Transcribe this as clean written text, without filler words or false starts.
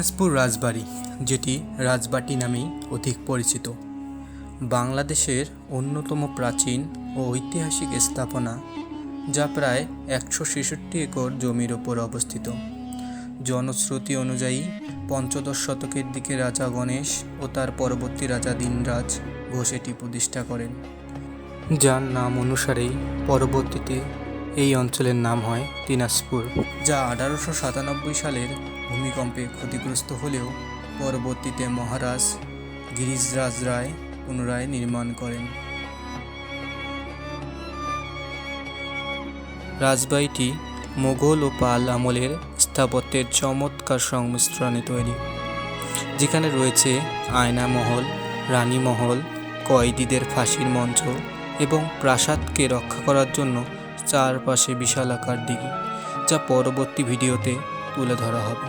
দিনাজপুর রাজবাড়ি, যেটি রাজবাটি নামেই অধিক পরিচিত, বাংলাদেশের অন্যতম প্রাচীন ও ঐতিহাসিক স্থাপনা, যা প্রায় ১৬৬ একর জমির ওপর অবস্থিত। জনশ্রুতি অনুযায়ী পঞ্চদশ শতকের দিকে রাজা গণেশ ও তার পরবর্তী রাজা দীনরাজ ঘোষ এটি প্রতিষ্ঠা করেন, যার নাম অনুসারেই পরবর্তীতে এই অঞ্চলের নাম হয় দিনাজপুর, যা ১৮৯৭ সালের ভূমিকম্পে ক্ষতিগ্রস্ত হলেও পরবর্তীতে মহারাজ গিরিজরাজ রায় পুনরায় নির্মাণ করেন। রাজবাড়িটি মোগল ও পাল আমলের স্থাপত্যের চমৎকার সংমিশ্রণে তৈরি, যেখানে রয়েছে আয়না মহল, রানী মহল, কয়েদিদের ফাঁসির মঞ্চ এবং প্রাসাদকে রক্ষা করার জন্য চারপাশে বিশালাকার দিঘি, যা পরবর্তী ভিডিওতে তুলে ধরা হবে।